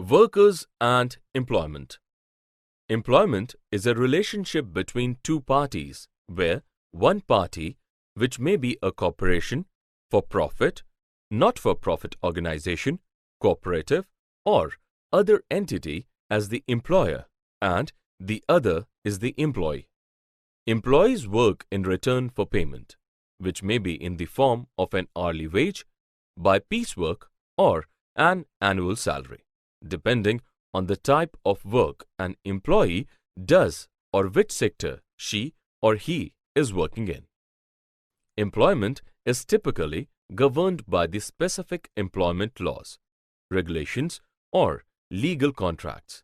Workers and employment. Employment is a relationship between two parties where one party, which may be a corporation, for-profit, not-for-profit organization, cooperative, or other entity as the employer and the other is the employee. Employees work in return for payment, which may be in the form of an hourly wage, by piecework, or an annual salary, depending on the type of work an employee does or which sector she or he is working in. Employment is typically governed by the specific employment laws, regulations, or legal contracts.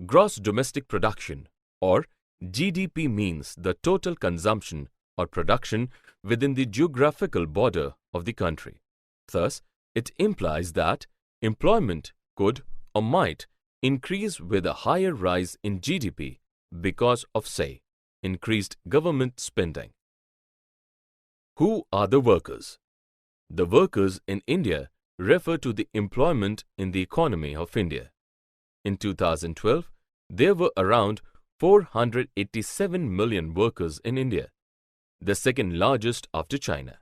Gross domestic production, or GDP, means the total consumption or production within the geographical border of the country. Thus, it implies that employment could or might increase with a higher rise in GDP because of, say, increased government spending. Who are the workers? The workers in India refer to the employment in the economy of India. In 2012, there were around 487 million workers in India, the second largest after China.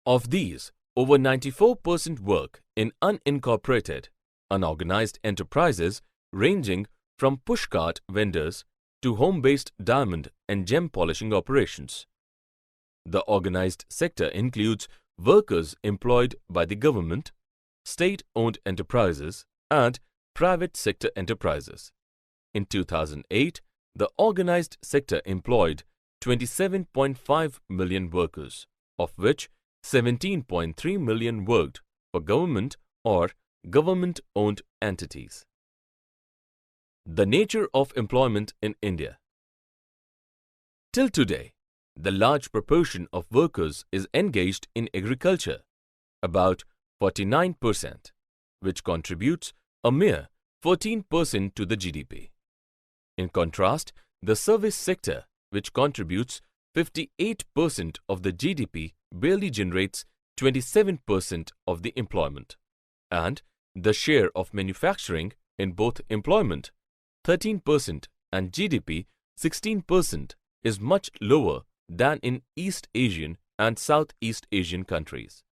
Of these, over 94% work in unincorporated, unorganized enterprises ranging from pushcart vendors to home-based diamond and gem polishing operations. The organized sector includes workers employed by the government, state-owned enterprises, and private sector enterprises. In 2008, the organized sector employed 27.5 million workers, of which 17.3 million worked for government or government-owned entities. The nature of employment in India. Till today, the large proportion of workers is engaged in agriculture, about 49%, which contributes a mere 14% to the GDP. In contrast, the service sector, which contributes 58% of the GDP, barely generates 27% of the employment, and the share of manufacturing in both employment, 13%, and GDP, 16%, is much lower than in East Asian and Southeast Asian countries.